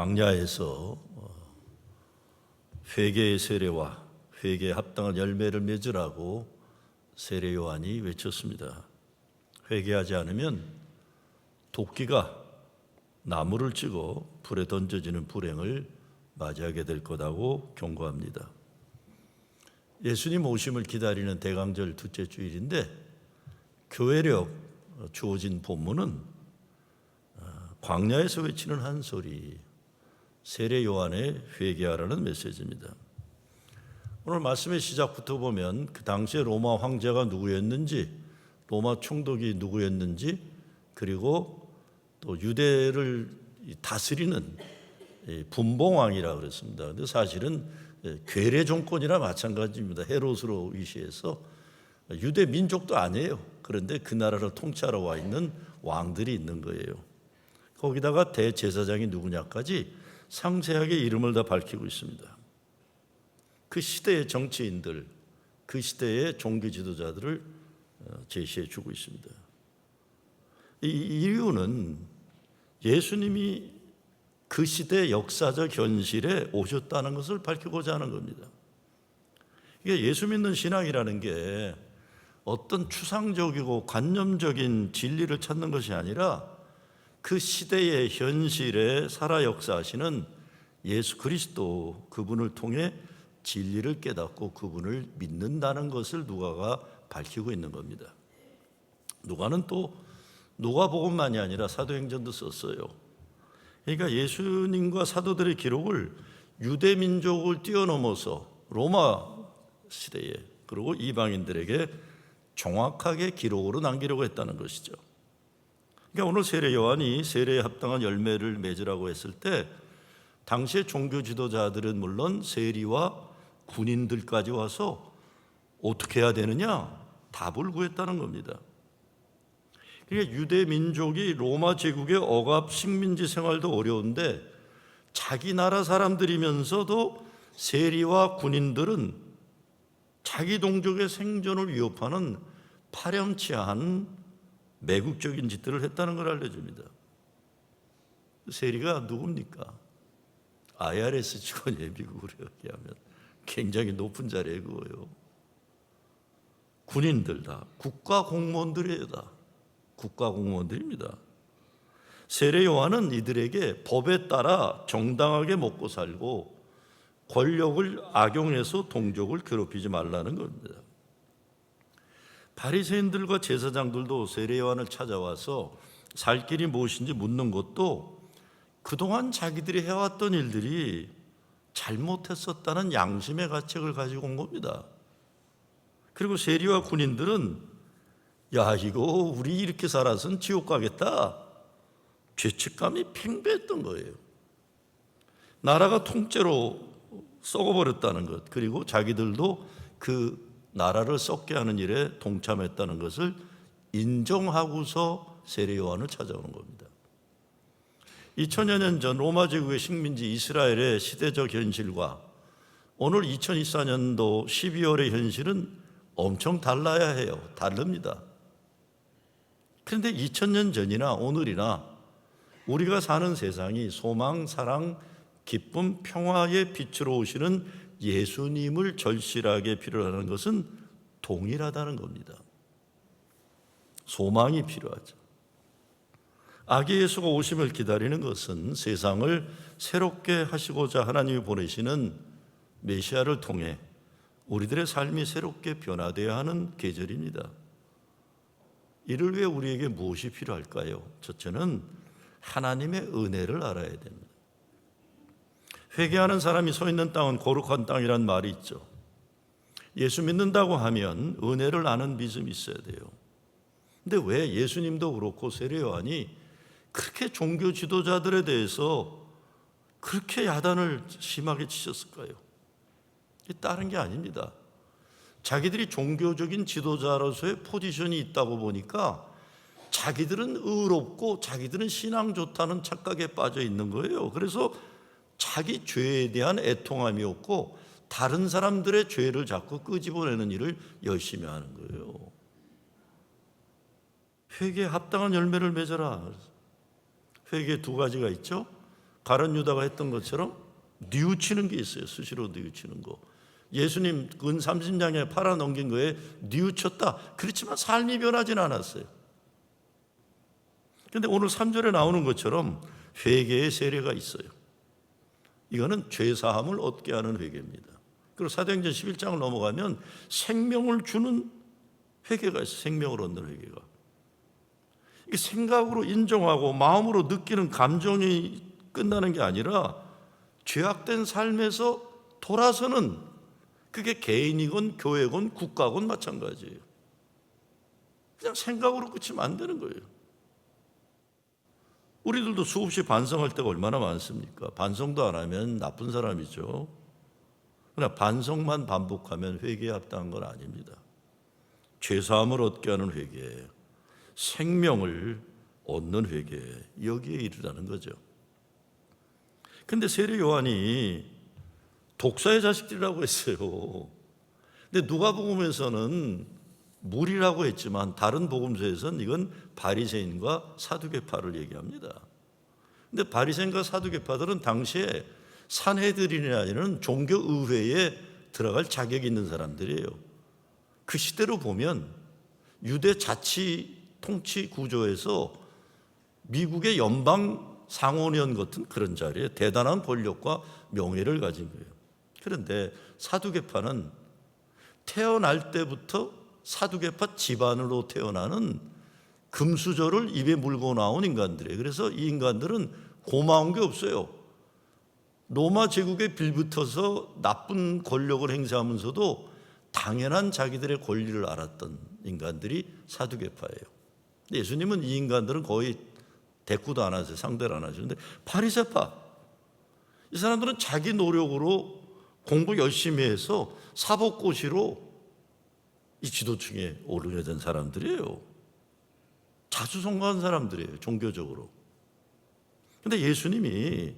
광야에서 회개의 세례와 회개에 합당한 열매를 맺으라고 세례 요한이 외쳤습니다. 회개하지 않으면 도끼가 나무를 찌고 불에 던져지는 불행을 맞이하게 될 거라고 경고합니다. 예수님 오심을 기다리는 대강절 둘째 주일인데 교회력 주어진 본문은 광야에서 외치는 한 소리, 세례 요한의 회개하라는 메시지입니다. 오늘 말씀의 시작부터 보면 그 당시에 로마 황제가 누구였는지, 로마 총독이 누구였는지, 그리고 또 유대를 다스리는 분봉왕이라 그랬습니다. 근데 사실은 괴뢰 정권이나 마찬가지입니다. 헤롯으로 위시해서 유대 민족도 아니에요. 그런데 그 나라를 통치하러 와 있는 왕들이 있는 거예요. 거기다가 대제사장이 누구냐까지 상세하게 이름을 다 밝히고 있습니다. 그 시대의 정치인들, 그 시대의 종교 지도자들을 제시해 주고 있습니다. 이 이유는 예수님이 그 시대의 역사적 현실에 오셨다는 것을 밝히고자 하는 겁니다. 이게 예수 믿는 신앙이라는 게 어떤 추상적이고 관념적인 진리를 찾는 것이 아니라 그 시대의 현실에 살아 역사하시는 예수 그리스도, 그분을 통해 진리를 깨닫고 그분을 믿는다는 것을 누가가 밝히고 있는 겁니다. 누가는 또 누가복음만이 아니라 사도행전도 썼어요. 그러니까 예수님과 사도들의 기록을 유대 민족을 뛰어넘어서 로마 시대에, 그리고 이방인들에게 정확하게 기록으로 남기려고 했다는 것이죠. 그러니까 오늘 세례 요한이 세례에 합당한 열매를 맺으라고 했을 때 당시의 종교 지도자들은 물론 세리와 군인들까지 와서 어떻게 해야 되느냐 답을 구했다는 겁니다. 그러니까 유대 민족이 로마 제국의 억압 식민지 생활도 어려운데 자기 나라 사람들이면서도 세리와 군인들은 자기 동족의 생존을 위협하는 파렴치한 매국적인 짓들을 했다는 걸 알려줍니다. 세리가 누굽니까? IRS 직원이에요. 미국으로 얘기하면 굉장히 높은 자리에 그거예요. 군인들 다 국가 공무원들이에요. 다 국가 공무원들입니다. 세례 요한은 이들에게 법에 따라 정당하게 먹고 살고 권력을 악용해서 동족을 괴롭히지 말라는 겁니다. 바리새인들과 제사장들도 세례 요한을 찾아와서 살 길이 무엇인지 묻는 것도 그동안 자기들이 해왔던 일들이 잘못했었다는 양심의 가책을 가지고 온 겁니다. 그리고 세리와 군인들은 야, 이거 우리 이렇게 살아서는 지옥 가겠다, 죄책감이 팽배했던 거예요. 나라가 통째로 썩어버렸다는 것, 그리고 자기들도 그 나라를 썩게 하는 일에 동참했다는 것을 인정하고서 세례 요한을 찾아오는 겁니다. 2000여 년 전 로마 제국의 식민지 이스라엘의 시대적 현실과 오늘 2024년도 12월의 현실은 엄청 달라야 해요. 다릅니다. 그런데 2000년 전이나 오늘이나 우리가 사는 세상이 소망, 사랑, 기쁨, 평화의 빛으로 오시는 예수님을 절실하게 필요로 하는 것은 동일하다는 겁니다. 소망이 필요하죠. 아기 예수가 오심을 기다리는 것은 세상을 새롭게 하시고자 하나님이 보내시는 메시아를 통해 우리들의 삶이 새롭게 변화되어야 하는 계절입니다. 이를 위해 우리에게 무엇이 필요할까요? 첫째는 하나님의 은혜를 알아야 됩니다. 회개하는 사람이 서 있는 땅은 거룩한 땅이란 말이 있죠. 예수 믿는다고 하면 은혜를 아는 믿음이 있어야 돼요. 근데 왜 예수님도 그렇고 세례 요한이 그렇게 종교 지도자들에 대해서 그렇게 야단을 심하게 치셨을까요? 다른 게 아닙니다. 자기들이 종교적인 지도자로서의 포지션이 있다고 보니까 자기들은 의롭고 자기들은 신앙 좋다는 착각에 빠져 있는 거예요. 그래서 자기 죄에 대한 애통함이 없고 다른 사람들의 죄를 자꾸 끄집어내는 일을 열심히 하는 거예요. 회개에 합당한 열매를 맺어라. 회개 두 가지가 있죠. 가룟 유다가 했던 것처럼 뉘우치는 게 있어요. 수시로 뉘우치는 거. 예수님 근 30냥에 팔아넘긴 거에 뉘우쳤다. 그렇지만 삶이 변하진 않았어요. 그런데 오늘 3절에 나오는 것처럼 회개의 세례가 있어요. 이거는 죄사함을 얻게 하는 회개입니다. 그리고 사도행전 11장을 넘어가면 생명을 주는 회개가 있어요. 생명을 얻는 회개가. 이게 생각으로 인정하고 마음으로 느끼는 감정이 끝나는 게 아니라 죄악된 삶에서 돌아서는, 그게 개인이건 교회건 국가건 마찬가지예요. 그냥 생각으로 끝이면 안 되는 거예요. 우리들도 수없이 반성할 때가 얼마나 많습니까? 반성도 안 하면 나쁜 사람이죠. 그러나 반성만 반복하면 회개에 합당한 건 아닙니다. 죄사함을 얻게 하는 회개, 생명을 얻는 회개, 여기에 이르라는 거죠. 근데 세례 요한이 독사의 자식들이라고 했어요. 근데 누가복음에서는 무리라고 했지만 다른 복음서에서는 이건 바리새인과 사두개파를 얘기합니다. 근데 바리새인과 사두개파들은 당시에 산헤드린이라는 종교의회에 들어갈 자격이 있는 사람들이에요. 그 시대로 보면 유대 자치 통치 구조에서 미국의 연방 상원의원 같은 그런 자리에 대단한 권력과 명예를 가진 거예요. 그런데 사두개파는 태어날 때부터 사두개파 집안으로 태어나는 금수저를 입에 물고 나온 인간들이에요. 그래서 이 인간들은 고마운 게 없어요. 로마 제국에 빌붙어서 나쁜 권력을 행사하면서도 당연한 자기들의 권리를 알았던 인간들이 사두개파예요. 예수님은 이 인간들은 거의 대꾸도 안 하세요. 상대를 안 하시는데 바리새파, 이 사람들은 자기 노력으로 공부 열심히 해서 사법고시로 이 지도층에 오르게 된 사람들이에요. 자수성가한 사람들이에요. 종교적으로. 그런데 예수님이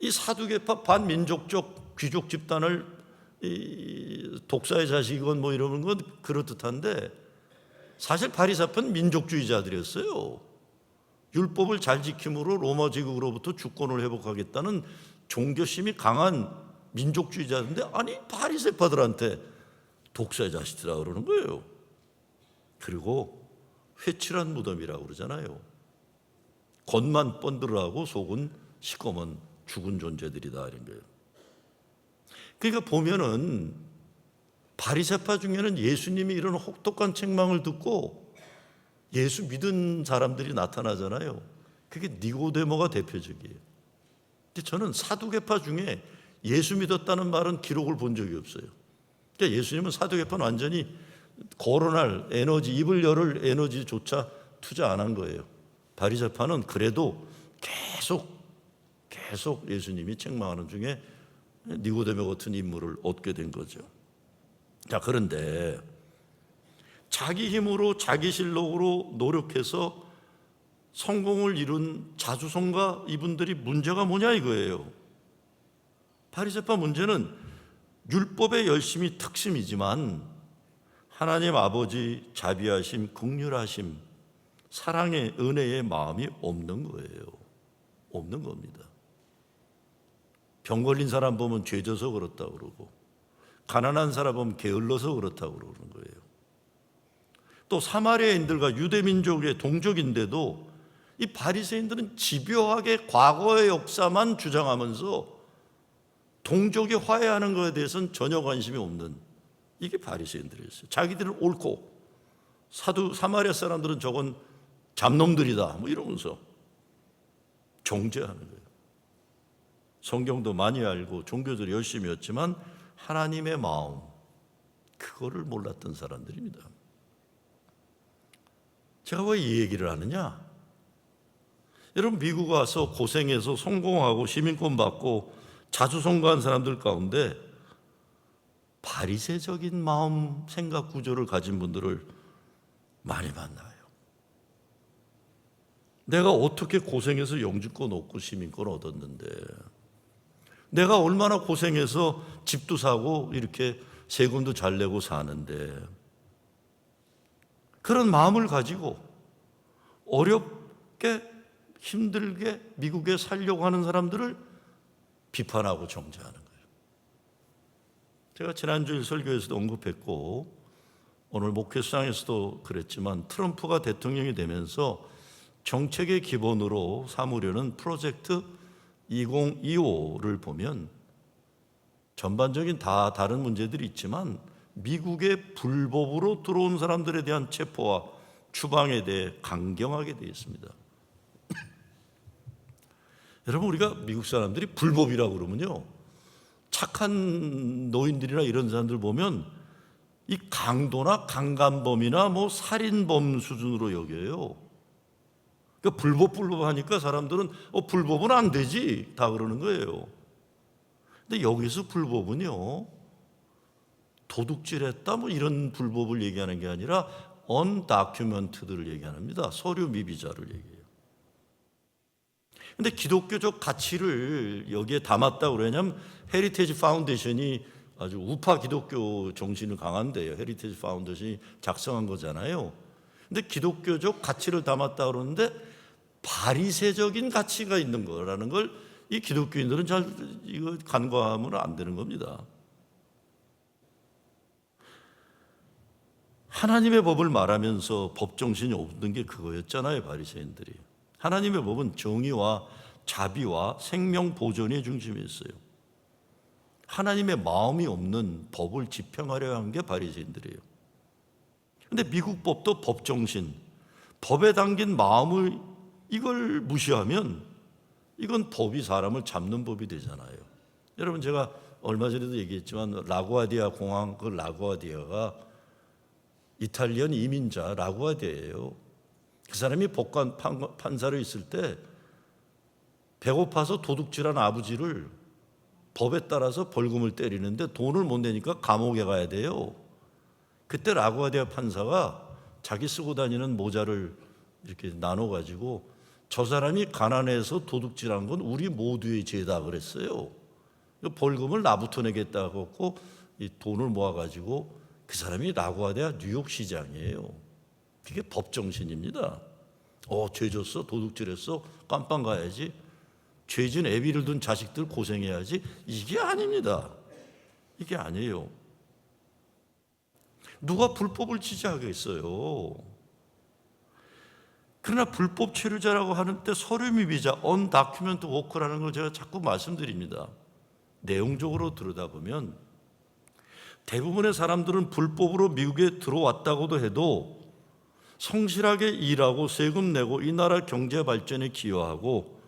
이 사두개파 반민족적 귀족 집단을 이 독사의 자식이건 뭐 이러는 건 그렇듯한데 사실 바리새파는 민족주의자들이었어요. 율법을 잘 지킴으로 로마 제국으로부터 주권을 회복하겠다는 종교심이 강한 민족주의자인데, 아니 바리새파들한테 독사의 자식이라고 그러는 거예요. 그리고 회칠한 무덤이라고 그러잖아요. 겉만 번들어하고 속은 시꺼먼 죽은 존재들이다 이런 거예요. 그러니까 보면은 바리새파 중에는 예수님이 이런 혹독한 책망을 듣고 예수 믿은 사람들이 나타나잖아요. 그게 니고데모가 대표적이에요. 근데 저는 사두개파 중에 예수 믿었다는 말은 기록을 본 적이 없어요. 그러니까 예수님은 사두개파는 완전히 거론할 에너지, 입을 열을 에너지조차 투자 안 한 거예요. 바리새파는 그래도 계속 예수님이 책망하는 중에 니고데모 같은 인물을 얻게 된 거죠. 자, 그런데 자기 힘으로 자기 실력으로 노력해서 성공을 이룬 자수성가 이분들이 문제가 뭐냐 이거예요. 바리새파 문제는 율법의 열심이 특심이지만 하나님 아버지 자비하심, 긍휼하심, 사랑의 은혜의 마음이 없는 거예요. 없는 겁니다. 병 걸린 사람 보면 죄져서 그렇다고 그러고, 가난한 사람 보면 게을러서 그렇다고 그러는 거예요. 또 사마리아인들과 유대민족의 동족인데도 이 바리새인들은 집요하게 과거의 역사만 주장하면서 동족이 화해하는 것에 대해서는 전혀 관심이 없는, 이게 바리새인들이었어요. 자기들은 옳고 사마리아 사람들은 저건 잡놈들이다 뭐 이러면서 정죄하는 거예요. 성경도 많이 알고 종교들이 열심히 했지만 하나님의 마음, 그거를 몰랐던 사람들입니다. 제가 왜 이 얘기를 하느냐? 여러분, 미국 와서 고생해서 성공하고 시민권 받고 자수성가한 사람들 가운데 바리새적인 마음, 생각 구조를 가진 분들을 많이 만나요. 내가 어떻게 고생해서 영주권 얻고 시민권 얻었는데, 내가 얼마나 고생해서 집도 사고 이렇게 세금도 잘 내고 사는데, 그런 마음을 가지고 어렵게 힘들게 미국에 살려고 하는 사람들을 비판하고 정죄하는 거예요. 제가 지난주일 설교에서도 언급했고 오늘 목회수장에서도 그랬지만 트럼프가 대통령이 되면서 정책의 기본으로 삼으려는 프로젝트 2025를 보면 전반적인 다 다른 문제들이 있지만 미국에 불법으로 들어온 사람들에 대한 체포와 추방에 대해 강경하게 되어 있습니다. 여러분, 우리가 미국 사람들이 불법이라고 그러면요, 착한 노인들이나 이런 사람들 보면 이 강도나 강간범이나 뭐 살인범 수준으로 여겨요. 그러니까 불법하니까 사람들은 불법은 안 되지 다 그러는 거예요. 근데 여기서 불법은요, 도둑질했다 뭐 이런 불법을 얘기하는 게 아니라 언다큐멘트들을 얘기합니다. 서류 미비자를 얘기해요. 근데 기독교적 가치를 여기에 담았다고 그러냐면 헤리테지 파운데이션이 아주 우파 기독교 정신을 강한데요. 헤리테지 파운데이션이 작성한 거잖아요. 근데 기독교적 가치를 담았다 그러는데 바리새적인 가치가 있는 거라는 걸 이 기독교인들은 잘 이거 간과하면 안 되는 겁니다. 하나님의 법을 말하면서 법 정신이 없는 게 그거였잖아요, 바리새인들이. 하나님의 법은 정의와 자비와 생명 보존의 중심에 있어요. 하나님의 마음이 없는 법을 집행하려 한 게 바리새인들이에요. 그런데 미국 법도 법 정신, 법에 담긴 마음을 이걸 무시하면 이건 법이 사람을 잡는 법이 되잖아요. 여러분, 제가 얼마 전에도 얘기했지만 라구아디아 공항, 그 라구아디아가 이탈리안 이민자 라구아디아예요. 그 사람이 법관 판사로 있을 때 배고파서 도둑질한 아버지를 법에 따라서 벌금을 때리는데 돈을 못 내니까 감옥에 가야 돼요. 그때 라구아디아 판사가 자기 쓰고 다니는 모자를 이렇게 나눠가지고 저 사람이 가난해서 도둑질한 건 우리 모두의 죄다 그랬어요. 벌금을 나부터 내겠다고 했고 이 돈을 모아가지고 그 사람이 라구아디아 뉴욕 시장이에요. 그게 법정신입니다. 죄 졌어, 도둑질했어, 깜빵 가야지, 죄진 애비를 둔 자식들 고생해야지, 이게 아닙니다. 이게 아니에요. 누가 불법을 지지하겠어요? 그러나 불법 체류자라고 하는 때 서류 미비자, 언다큐멘트 워커라는 걸 제가 자꾸 말씀드립니다. 내용적으로 들여다보면 대부분의 사람들은 불법으로 미국에 들어왔다고도 해도 성실하게 일하고 세금 내고 이 나라 경제 발전에 기여하고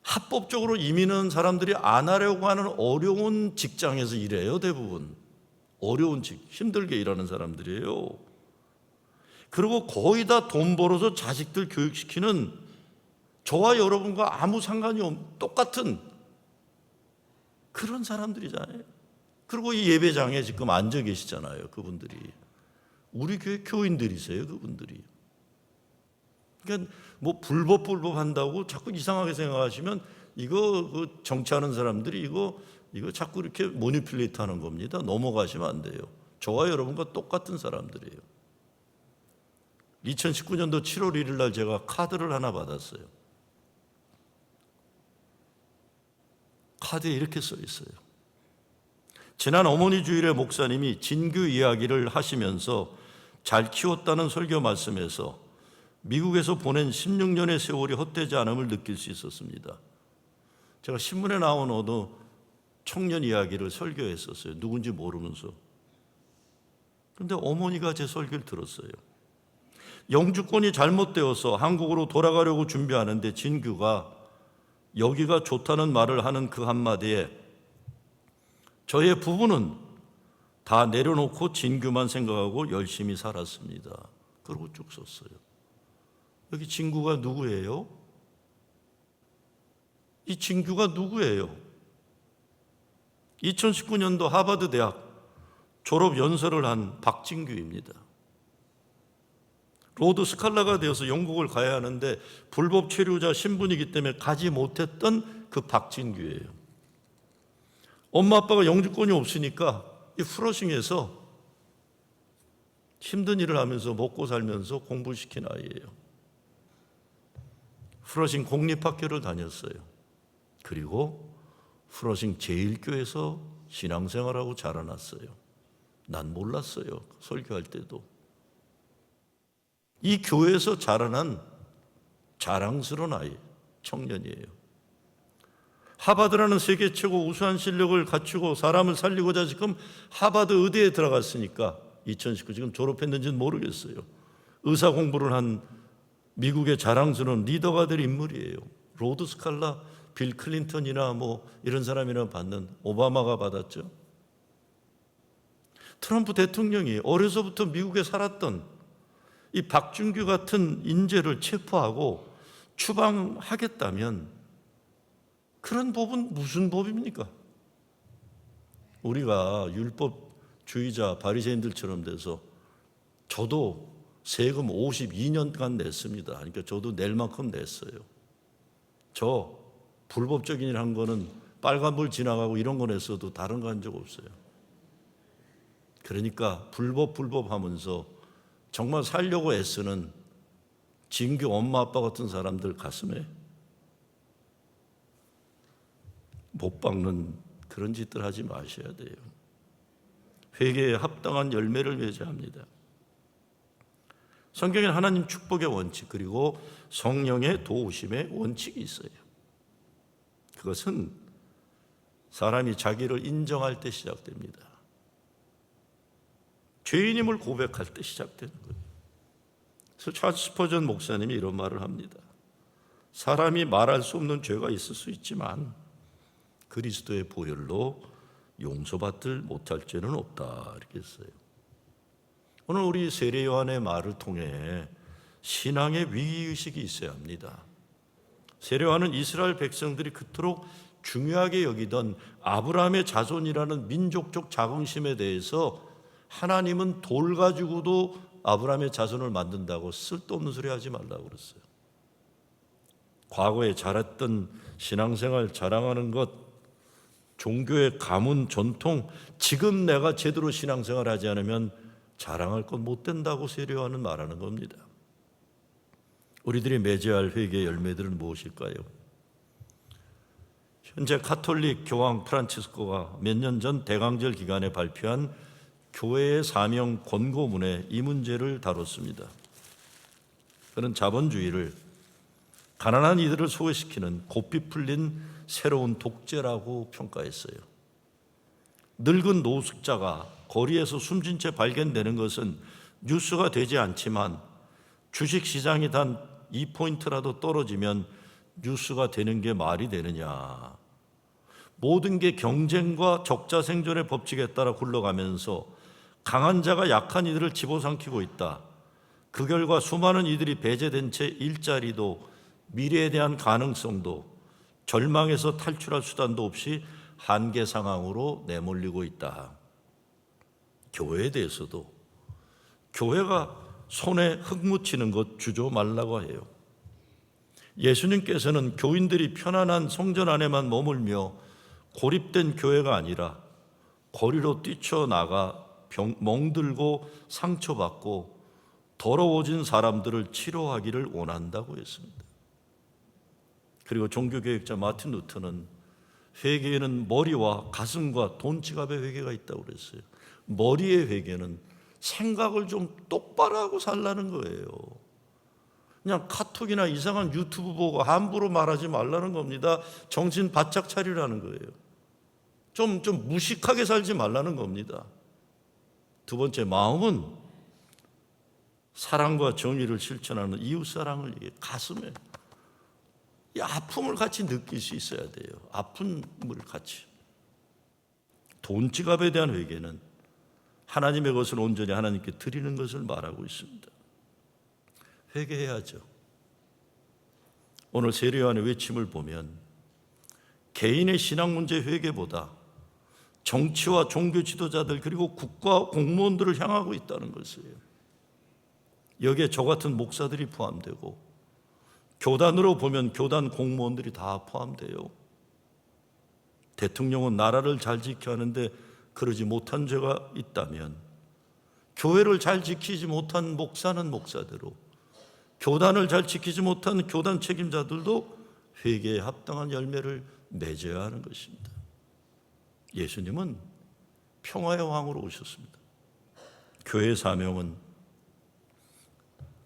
합법적으로 이민은 사람들이 안 하려고 하는 어려운 직장에서 일해요. 대부분 어려운 힘들게 일하는 사람들이에요. 그리고 거의 다 돈 벌어서 자식들 교육시키는 저와 여러분과 아무 상관이 없는 똑같은 그런 사람들이잖아요. 그리고 이 예배장에 지금 앉아 계시잖아요. 그분들이 우리 교회 교인들이세요. 그분들이. 그러니까 뭐 불법 한다고 자꾸 이상하게 생각하시면 이거 그 정치하는 사람들이 이거 자꾸 이렇게 모니플레이트 하는 겁니다. 넘어가시면 안 돼요. 저와 여러분과 똑같은 사람들이에요. 2019년도 7월 1일 날 제가 카드를 하나 받았어요. 카드에 이렇게 써 있어요. 지난 어머니 주일에 목사님이 진규 이야기를 하시면서 잘 키웠다는 설교 말씀에서 미국에서 보낸 16년의 세월이 헛되지 않음을 느낄 수 있었습니다. 제가 신문에 나온 어느 청년 이야기를 설교했었어요. 누군지 모르면서. 그런데 어머니가 제 설교를 들었어요. 영주권이 잘못되어서 한국으로 돌아가려고 준비하는데 진규가 여기가 좋다는 말을 하는 그 한마디에 저의 부부는 다 내려놓고 진규만 생각하고 열심히 살았습니다. 그러고 쭉 썼어요. 여기 진규가 누구예요? 이 진규가 누구예요? 2019년도 하버드 대학 졸업 연설을 한 박진규입니다. 로드 스칼라가 되어서 영국을 가야 하는데 불법 체류자 신분이기 때문에 가지 못했던 그 박진규예요. 엄마 아빠가 영주권이 없으니까 이 프러싱에서 힘든 일을 하면서 먹고 살면서 공부를 시킨 아이예요. 프러싱 공립학교를 다녔어요. 그리고 프러싱 제일교회에서 신앙생활하고 자라났어요. 난 몰랐어요. 설교할 때도. 이 교회에서 자라난 자랑스러운 아이, 청년이에요. 하버드라는 세계 최고 우수한 실력을 갖추고 사람을 살리고자 지금 하버드 의대에 들어갔으니까 2019 지금 졸업했는지는 모르겠어요. 의사 공부를 한 미국의 자랑스러운 리더가 될 인물이에요. 로드 스칼라 빌 클린턴이나 뭐 이런 사람이나 받는, 오바마가 받았죠. 트럼프 대통령이 어려서부터 미국에 살았던 이 박준규 같은 인재를 체포하고 추방하겠다면 그런 법은 무슨 법입니까? 우리가 율법주의자 바리새인들처럼 돼서 저도 세금 52년간 냈습니다. 그러니까 저도 낼 만큼 냈어요. 저 불법적인 일 한 거는 빨간불 지나가고 이런 거 냈어도 다른 거 한 적 없어요. 그러니까 불법 하면서 정말 살려고 애쓰는 진규 엄마 아빠 같은 사람들 가슴에 못 박는 그런 짓들 하지 마셔야 돼요. 회개에 합당한 열매를 맺어야 합니다. 성경에는 하나님 축복의 원칙 그리고 성령의 도우심의 원칙이 있어요. 그것은 사람이 자기를 인정할 때 시작됩니다. 죄인임을 고백할 때 시작되는 거예요. 그래서 찰스 스퍼전 목사님이 이런 말을 합니다. 사람이 말할 수 없는 죄가 있을 수 있지만 그리스도의 보혈로 용서받들 못할 죄는 없다 이렇게 했어요. 오늘 우리 세례 요한의 말을 통해 신앙의 위기의식이 있어야 합니다. 세례 요한은 이스라엘 백성들이 그토록 중요하게 여기던 아브라함의 자손이라는 민족적 자긍심에 대해서 하나님은 돌 가지고도 아브라함의 자손을 만든다고 쓸데없는 소리 하지 말라고 그랬어요. 과거에 잘했던 신앙생활 자랑하는 것, 종교의 가문, 전통, 지금 내가 제대로 신앙생활 하지 않으면 자랑할 건 못 된다고 세례 요한은 말하는 겁니다. 우리들이 맺어야 할 회개의 열매들은 무엇일까요? 현재 가톨릭 교황 프란치스코가 몇 년 전 대강절 기간에 발표한 교회의 사명 권고문에 이 문제를 다뤘습니다. 그는 자본주의를 가난한 이들을 소외시키는 고삐 풀린 새로운 독재라고 평가했어요. 늙은 노숙자가 거리에서 숨진 채 발견되는 것은 뉴스가 되지 않지만 주식시장이 단 2포인트라도 떨어지면 뉴스가 되는 게 말이 되느냐. 모든 게 경쟁과 적자 생존의 법칙에 따라 굴러가면서 강한 자가 약한 이들을 집어삼키고 있다. 그 결과 수많은 이들이 배제된 채 일자리도 미래에 대한 가능성도 절망에서 탈출할 수단도 없이 한계 상황으로 내몰리고 있다. 교회에 대해서도 교회가 손에 흙 묻히는 것 주저 말라고 해요. 예수님께서는 교인들이 편안한 성전 안에만 머물며 고립된 교회가 아니라 거리로 뛰쳐나가 멍들고 상처받고 더러워진 사람들을 치료하기를 원한다고 했습니다. 그리고 종교개혁자 마틴 루터는 회개에는 머리와 가슴과 돈 지갑의 회개가 있다고 그랬어요. 머리의 회개는 생각을 좀 똑바로 하고 살라는 거예요. 그냥 카톡이나 이상한 유튜브 보고 함부로 말하지 말라는 겁니다. 정신 바짝 차리라는 거예요. 좀 무식하게 살지 말라는 겁니다. 두 번째, 마음은 사랑과 정의를 실천하는 이웃사랑을 가슴에 이 아픔을 같이 느낄 수 있어야 돼요. 아픔을 같이. 돈 지갑에 대한 회개는 하나님의 것을 온전히 하나님께 드리는 것을 말하고 있습니다. 회개해야죠. 오늘 세례 요한의 외침을 보면 개인의 신앙 문제 회개보다 정치와 종교 지도자들 그리고 국가 공무원들을 향하고 있다는 것이에요. 여기에 저 같은 목사들이 포함되고 교단으로 보면 교단 공무원들이 다 포함돼요. 대통령은 나라를 잘 지켜야 하는데 그러지 못한 죄가 있다면 교회를 잘 지키지 못한 목사는 목사대로 교단을 잘 지키지 못한 교단 책임자들도 회개에 합당한 열매를 맺어야 하는 것입니다. 예수님은 평화의 왕으로 오셨습니다. 교회의 사명은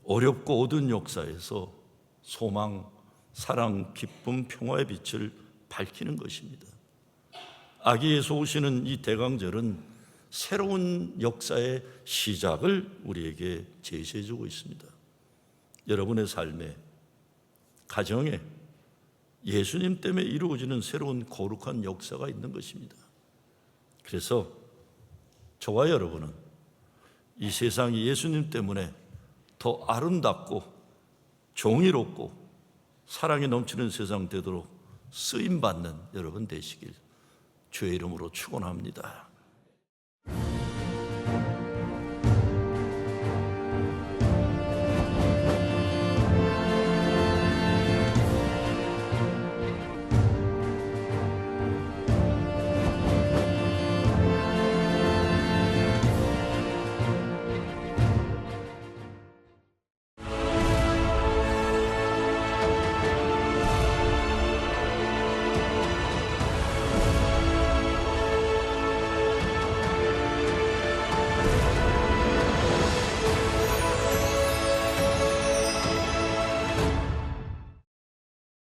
어렵고 어두운 역사에서 소망, 사랑, 기쁨, 평화의 빛을 밝히는 것입니다. 아기에서 오시는 이 대강절은 새로운 역사의 시작을 우리에게 제시해주고 있습니다. 여러분의 삶에, 가정에 예수님 때문에 이루어지는 새로운 거룩한 역사가 있는 것입니다. 그래서 저와 여러분은 이 세상이 예수님 때문에 더 아름답고 정의롭고 사랑이 넘치는 세상 되도록 쓰임받는 여러분 되시길 주의 이름으로 축원합니다.